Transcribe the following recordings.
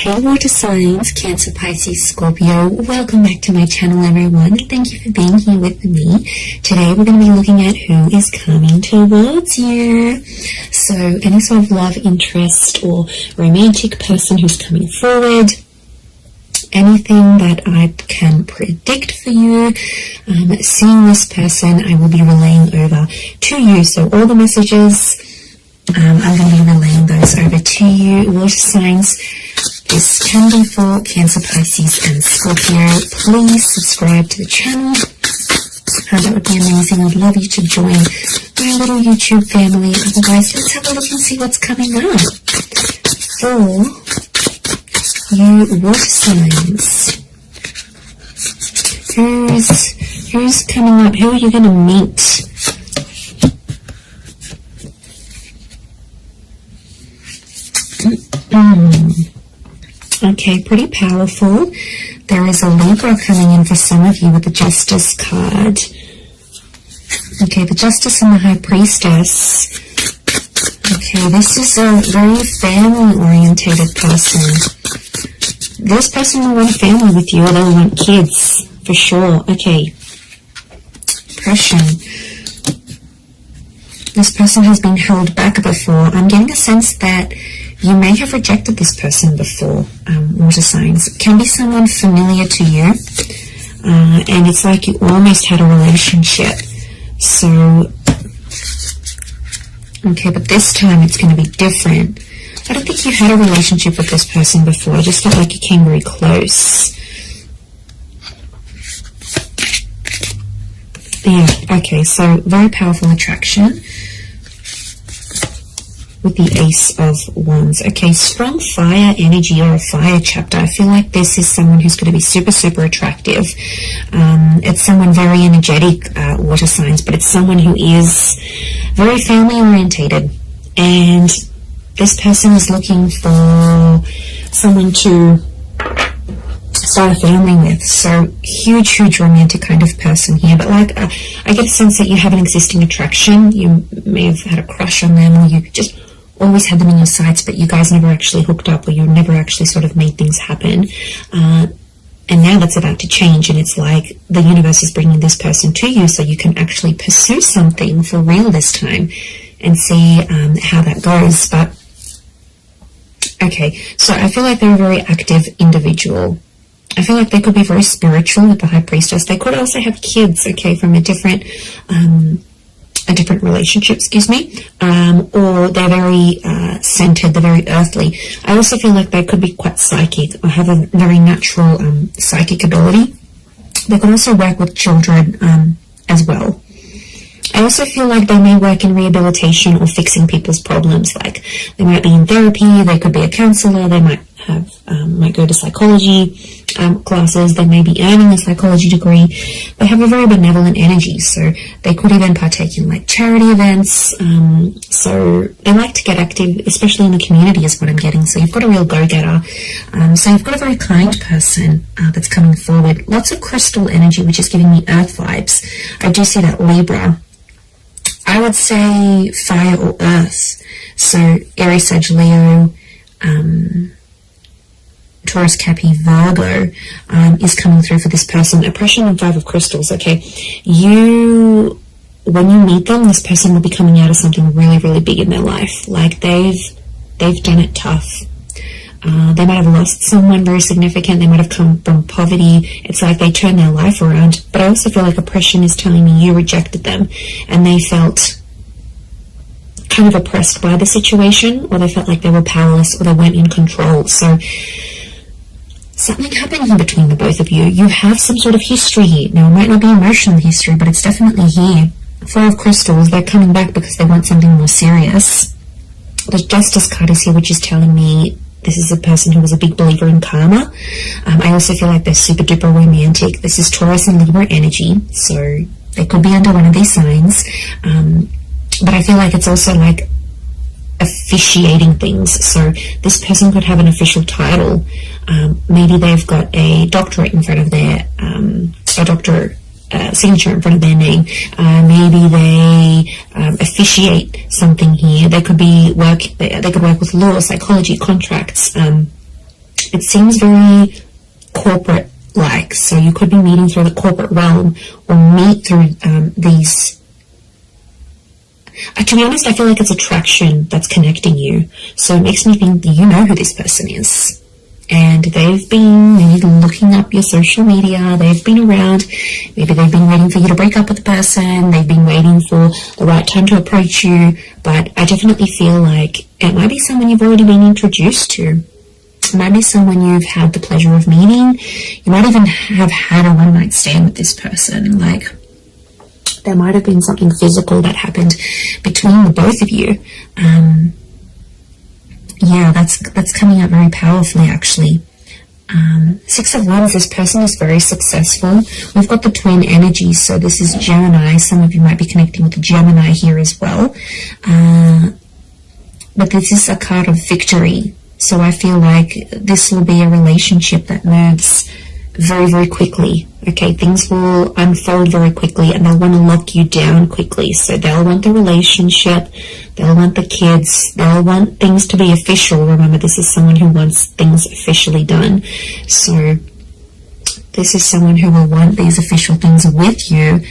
Hey water signs, Cancer, Pisces, Scorpio, welcome back to my channel everyone. Thank you for being here with me. Today we're going to be looking at who is coming towards you. So any sort of love interest or romantic person who's coming forward, anything that I can predict for you, seeing this person, I will be relaying over to you. So all the messages, I'm going to be relaying those over to you. Water signs, this can be for Cancer, Pisces and Scorpio. Please subscribe to the channel. That would be amazing. I'd love you to join my little YouTube family. Otherwise, let's have a look and see what's coming up for you water signs. Who's coming up? Who are you going to meet? Okay, pretty powerful. There is a Libra coming in for some of you with the Justice card. Okay, the Justice and the High Priestess. Okay, this is a very family-orientated person. This person will want a family with you, or they'll want kids, for sure. Okay, depression. This person has been held back before. I'm getting a sense that you may have rejected this person before, water signs. It can be someone familiar to you, and it's like you almost had a relationship. So, okay, but this time it's going to be different. I don't think you had a relationship with this person before. I just felt like you came very close. Yeah, okay, so very powerful attraction with the Ace of Wands. Okay, strong fire energy or a fire chapter. I feel like this is someone who's going to be super, super attractive. It's someone very energetic, water signs, but it's someone who is very family orientated. And this person is looking for someone to start a family with. So huge romantic kind of person here. But like, I get a sense that you have an existing attraction. You may have had a crush on them, or you just always had them in your sights, but you guys never actually hooked up, or you never actually sort of made things happen. And now that's about to change, and it's like the universe is bringing this person to you so you can actually pursue something for real this time and see how that goes. But okay, so I feel like they're a very active individual. I feel like they could be very spiritual with the High Priestess. They could also have kids, okay, from a different relationship, or they're very centered, they're very earthly. I also feel like they could be quite psychic or have a very natural psychic ability. They could also work with children as well. I also feel like they may work in rehabilitation or fixing people's problems. Like they might be in therapy, they could be a counselor, they might have might go to psychology classes, they may be earning a psychology degree. They have a very benevolent energy, so they could even partake in like charity events. So they like to get active, especially in the community is what I'm getting. So you've got a real go-getter. So you've got a very kind person that's coming forward. Lots of crystal energy, which is giving me earth vibes. I do see that Libra. I would say fire or earth. So Aries, Sag, Leo, Taurus, Capi, Virgo is coming through for this person. Oppression and Five of Crystals. Okay, when you meet them, this person will be coming out of something really, really big in their life. Like they've done it tough. They might have lost someone very significant. They might have come from poverty. It's like they turned their life around. But I also feel like oppression is telling me you rejected them, and they felt kind of oppressed by the situation, or they felt like they were powerless, or they weren't in control. So something happened here between the both of you. You have some sort of history here. Now, it might not be emotional history, but it's definitely here. Four of Crystals, they're coming back because they want something more serious. The Justice card is here, which is telling me this is a person who was a big believer in karma. I also feel like they're super duper romantic. This is Taurus and Libra energy, so they could be under one of these signs. But I feel like it's also like officiating things. So this person could have an official title. Maybe they've got a doctorate in front of their signature in front of their name. Maybe they officiate something here. They could be they could work with law, psychology, contracts. And it seems very corporate like. So you could be meeting through the corporate realm, or meet through these. To be honest, I feel like it's attraction that's connecting you. So it makes me think that you know who this person is. And they've been maybe looking up your social media, they've been around, maybe they've been waiting for you to break up with the person, they've been waiting for the right time to approach you, but I definitely feel like it might be someone you've already been introduced to. It might be someone you've had the pleasure of meeting. You might even have had a one-night stand with this person. Like, there might have been something physical that happened between the both of you. Yeah, that's coming up very powerfully, actually. 6 of Wands, this person is very successful. We've got the twin energies, so this is Gemini. Some of you might be connecting with Gemini here as well. But this is a card of victory. So I feel like this will be a relationship that moves very, very quickly. Okay, things will unfold very quickly, and they'll want to lock you down quickly. So they'll want the relationship, they'll want the kids, they'll want things to be official. Remember, this is someone who wants things officially done. So this is someone who will want these official things with you.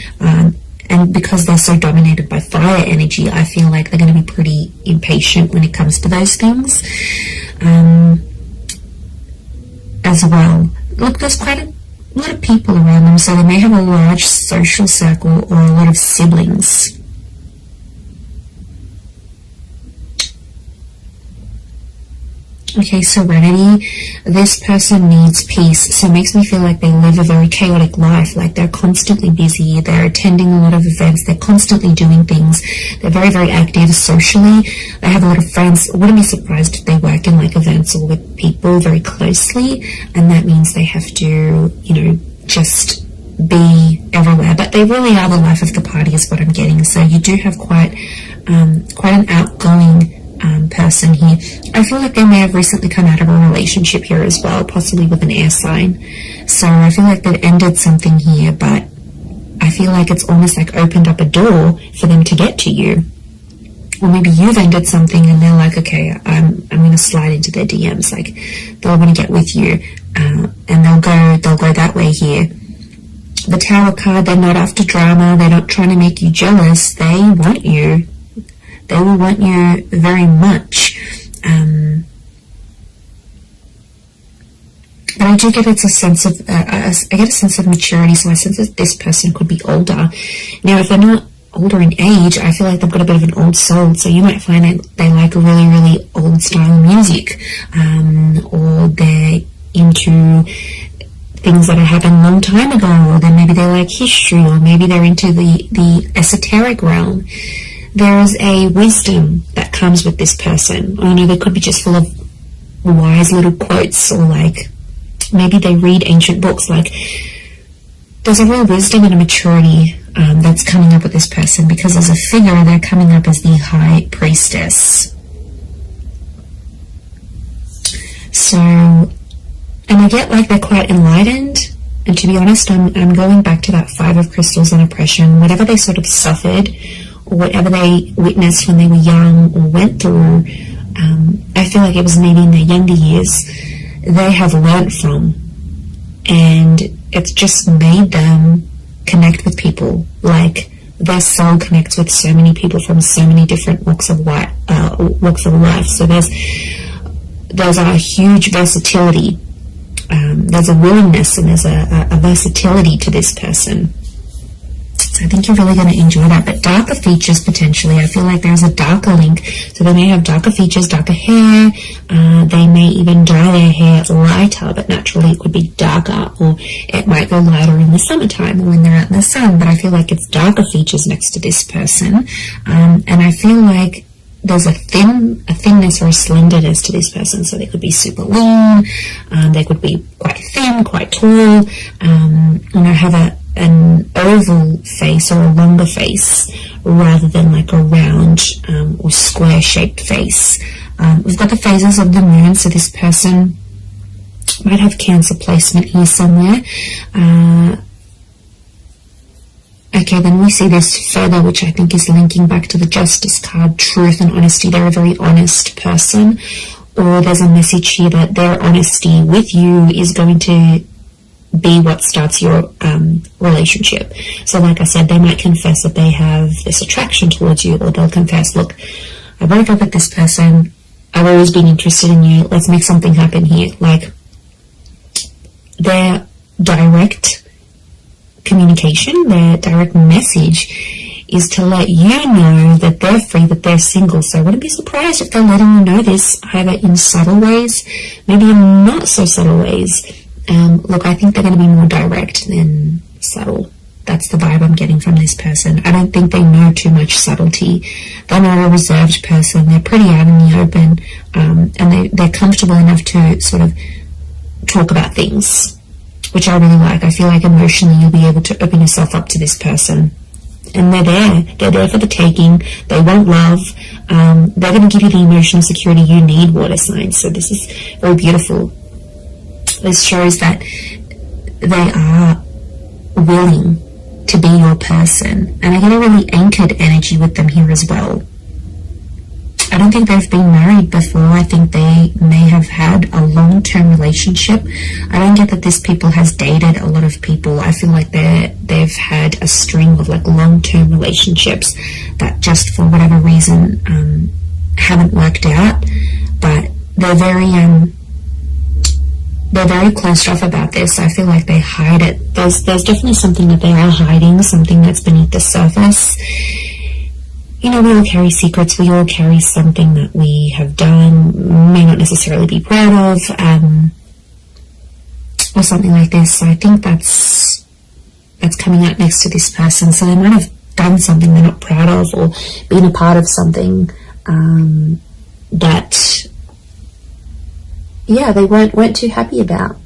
And because they're so dominated by fire energy, I feel like they're going to be pretty impatient when it comes to those things. As well. Look, there's quite a lot of people around them, so they may have a large social circle or a lot of siblings. Okay, serenity. This person needs peace, so it makes me feel like they live a very chaotic life, like they're constantly busy, they're attending a lot of events, they're constantly doing things, they're very, very active socially, they have a lot of friends. I wouldn't be surprised if they work in like events or with people very closely, and that means they have to, you know, just be everywhere, but they really are the life of the party is what I'm getting. So you do have quite an outgoing person here. I feel like they may have recently come out of a relationship here as well, possibly with an air sign. So I feel like they've ended something here, but I feel like it's almost like opened up a door for them to get to you. Or maybe you've ended something and they're like, okay, I'm going to slide into their DMs. Like, they'll want to get with you, and they'll go that way here. The Tower card, they're not after drama, they're not trying to make you jealous, they want you. They will want you very much. But I do get it's a sense of, I get a sense of maturity, so I sense that this person could be older. Now, if they're not older in age, I feel like they've got a bit of an old soul, so you might find that they like really, really old style music, or they're into things that have happened a long time ago, or then maybe they like history, or maybe they're into the esoteric realm. There is a wisdom that comes with this person. I know they could be just full of wise little quotes, or like maybe they read ancient books. Like, there's a real wisdom and a maturity that's coming up with this person, because as a figure they're coming up as the High Priestess. So, and I get like they're quite enlightened, and to be honest, I'm going back to that 5 of Crystals and oppression. Whatever they sort of suffered, or whatever they witnessed when they were young or went through, I feel like it was maybe in their younger years, they have learnt from, and it's just made them connect with people. Like, their soul connects with so many people from so many different walks of life. So there's a huge versatility. There's a willingness, and there's a versatility to this person. So I think you're really going to enjoy that. But darker features, potentially, I feel like there's a darker link. So they may have darker features, darker hair. They may even dye their hair lighter, but naturally it could be darker, or it might go lighter in the summertime or when they're out in the sun. But I feel like it's darker features next to this person. And I feel like there's a thinness or a slenderness to this person. So they could be super lean. They could be quite thin, quite tall. Have an oval face or a longer face, rather than like a round or square shaped face. We've got the phases of the moon, so this person might have Cancer placement here somewhere. Okay, then we see this further, which I think is linking back to the Justice card, truth and honesty. They're a very honest person, or there's a message here that their honesty with you is going to be what starts your relationship. So like I said, they might confess that they have this attraction towards you, or they'll confess, look, I broke up with this person, I've always been interested in you, let's make something happen here. Like, their direct communication, their direct message is to let you know that they're free, that they're single. So I wouldn't be surprised if they're letting you know this, either in subtle ways, maybe in not so subtle ways. Look, I think they're going to be more direct than subtle. That's the vibe I'm getting from this person. I don't think they know too much subtlety. They're not a reserved person. They're pretty out in the open, and they're comfortable enough to sort of talk about things, which I really like. I feel like emotionally you'll be able to open yourself up to this person. And they're there for the taking. They want love. They're going to give you the emotional security you need, water signs. So this is very beautiful. This shows that they are willing to be your person. And I get a really anchored energy with them here as well. I don't think they've been married before. I think they may have had a long-term relationship. I don't get that this people has dated a lot of people. I feel like they've had a string of like long-term relationships that just for whatever reason haven't worked out. But they're very closed off about this. I feel like they hide it. There's definitely something that they are hiding, something that's beneath the surface. You know, we all carry secrets. We all carry something that we have done, may not necessarily be proud of, or something like this. So I think that's coming out next to this person. So they might have done something they're not proud of, or been a part of something that, yeah, they weren't too happy about.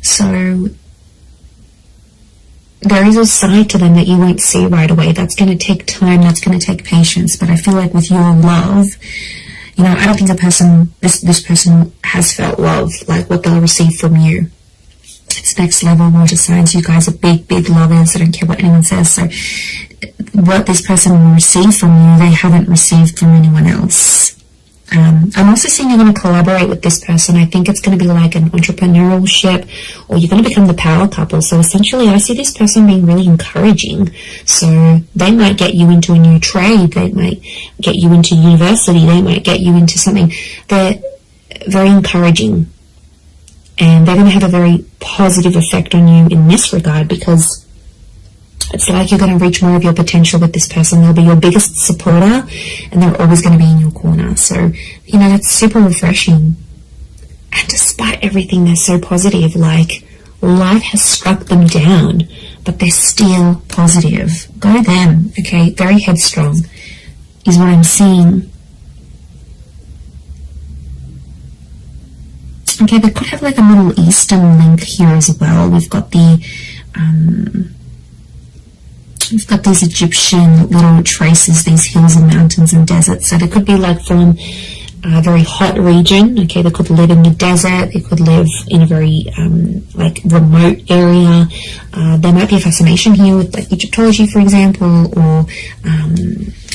So there is a side to them that you won't see right away. That's going to take time. That's going to take patience. But I feel like with your love, you know, I don't think this person has felt love like what they'll receive from you. It's next level, water signs. You guys are big, big lovers. I don't care what anyone says. So what this person will receive from you, they haven't received from anyone else. I'm also seeing you're going to collaborate with this person. I think it's going to be like an entrepreneurship, or you're going to become the power couple. So essentially I see this person being really encouraging. So they might get you into a new trade. They might get you into university. They might get you into something. They're very encouraging. And they're going to have a very positive effect on you in this regard, because it's like you're going to reach more of your potential with this person. They'll be your biggest supporter, and they're always going to be in your corner. So, you know, that's super refreshing. And despite everything, they're so positive. Like, life has struck them down, but they're still positive. Go them, okay? Very headstrong is what I'm seeing. Okay, they could have like a Middle Eastern link here as well. We've got these Egyptian little traces, these hills and mountains and deserts. So they could be like from a very hot region. Okay, they could live in the desert. They could live in a very like remote area. There might be a fascination here with like Egyptology, for example, or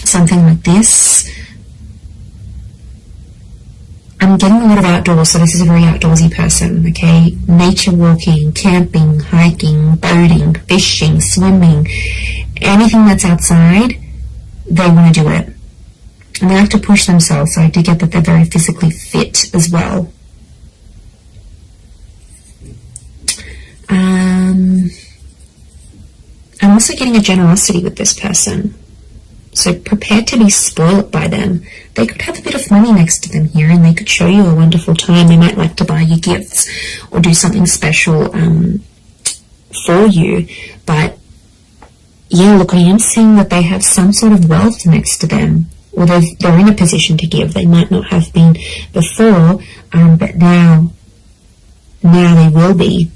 something like this. I'm getting a lot of outdoors, so this is a very outdoorsy person, okay? Nature walking, camping, hiking, boating, fishing, swimming, anything that's outside, they want to do it. And they like to push themselves, so I do get that they're very physically fit as well. I'm also getting a generosity with this person. So prepare to be spoiled by them. They could have a bit of money next to them here, and they could show you a wonderful time. They might like to buy you gifts or do something special for you. But yeah, look, I am seeing that they have some sort of wealth next to them, or they're in a position to give. They might not have been before, but now they will be.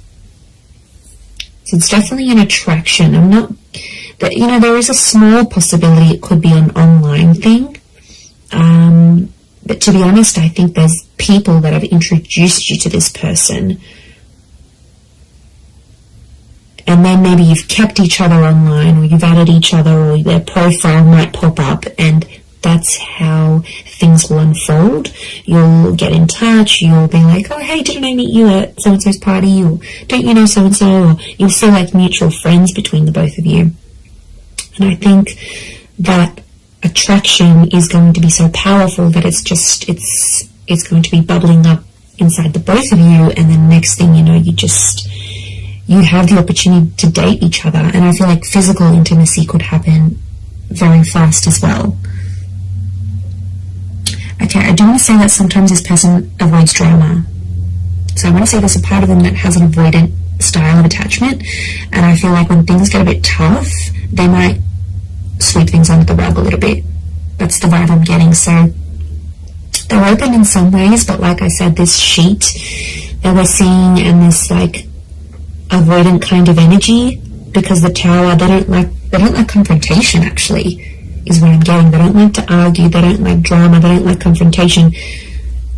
So it's definitely an attraction. I'm not... But, you know, there is a small possibility it could be an online thing. But to be honest, I think there's people that have introduced you to this person. and then maybe you've kept each other online, or you've added each other, or their profile might pop up, and that's how things will unfold. You'll get in touch, you'll be like, oh hey, didn't I meet you at so-and-so's party, or don't you know so-and-so, or you'll feel like mutual friends between the both of you. And I think that attraction is going to be so powerful that it's going to be bubbling up inside the both of you, and then next thing you know, you have the opportunity to date each other. And I feel like physical intimacy could happen very fast as well. Okay, I do want to say that sometimes this person avoids drama. So I want to say there's a part of them that has an avoidant style of attachment, and I feel like when things get a bit tough, they might sweep things under the rug a little bit. That's the vibe I'm getting. So they're open in some ways, but like I said, this sheet that we're seeing and this like avoidant kind of energy, because the Tower, they don't like confrontation, actually, is what I'm getting. They don't like to argue, they don't like drama, they don't like confrontation.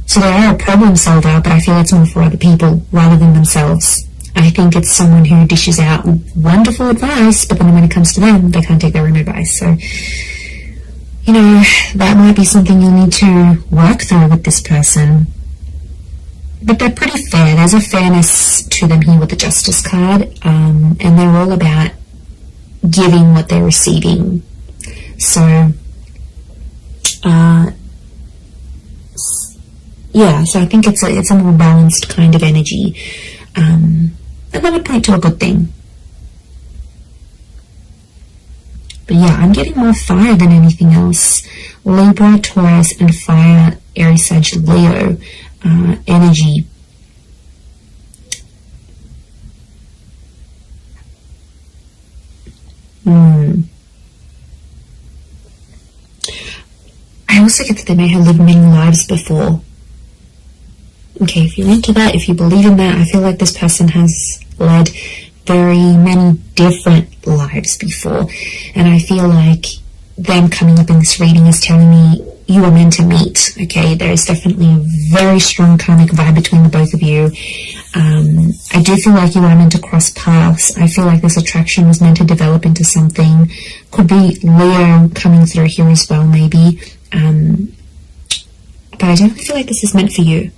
So they are a problem solver, but I feel it's more for other people rather than themselves. I think it's someone who dishes out wonderful advice, but then when it comes to them, they can't take their own advice. So, you know, that might be something you'll need to work through with this person. But they're pretty fair. There's a fairness to them here with the Justice card, and they're all about giving what they're receiving. So, yeah, so I think it's a more balanced kind of energy. And that would point to a good thing. But yeah, I'm getting more fire than anything else. Libra, Taurus, and fire, Aries, Sag, Leo energy. I also get that they may have lived many lives before. Okay, if you're into that, if you believe in that, I feel like this person has led very many different lives before. And I feel like them coming up in this reading is telling me you are meant to meet. Okay, there is definitely a very strong karmic vibe between the both of you. I do feel like you are meant to cross paths. I feel like this attraction was meant to develop into something. Could be Leo coming through here as well, maybe. But I don't feel like this is meant for you.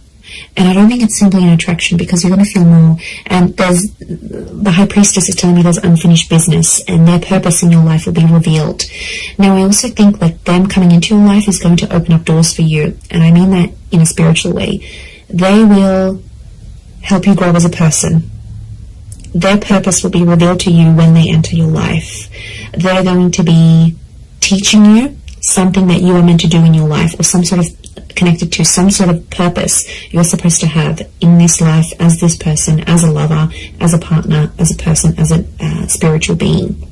And I don't think it's simply an attraction, because you're going to feel more. And the High Priestess is telling me there's unfinished business, and their purpose in your life will be revealed. Now, I also think that them coming into your life is going to open up doors for you. And I mean that in a spiritual way. They will help you grow as a person. Their purpose will be revealed to you when they enter your life. They're going to be teaching you something that you are meant to do in your life, or some sort of connected to some sort of purpose you're supposed to have in this life as this person, as a lover, as a partner, as a person, as a spiritual being.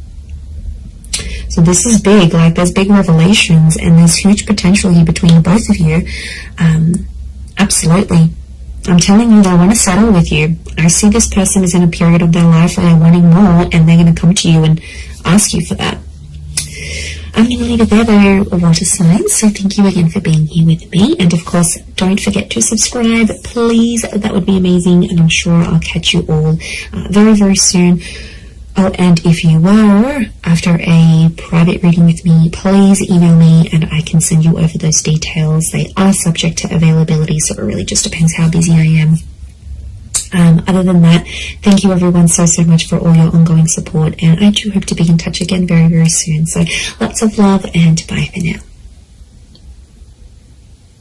So this is big. Like, there's big revelations, and there's huge potential here between the both of you. Absolutely. I'm telling you, they want to settle with you. I see this person is in a period of their life where they're wanting more, and they're going to come to you and ask you for that. I'm going to leave it there. They're water signs, so thank you again for being here with me. And of course, don't forget to subscribe, please. That would be amazing, and I'm sure I'll catch you all very, very soon. Oh, and if you were after a private reading with me, please email me and I can send you over those details. They are subject to availability, so it really just depends how busy I am. Other than that, thank you everyone so much for all your ongoing support, and I do hope to be in touch again very, very soon. So lots of love, and bye for now.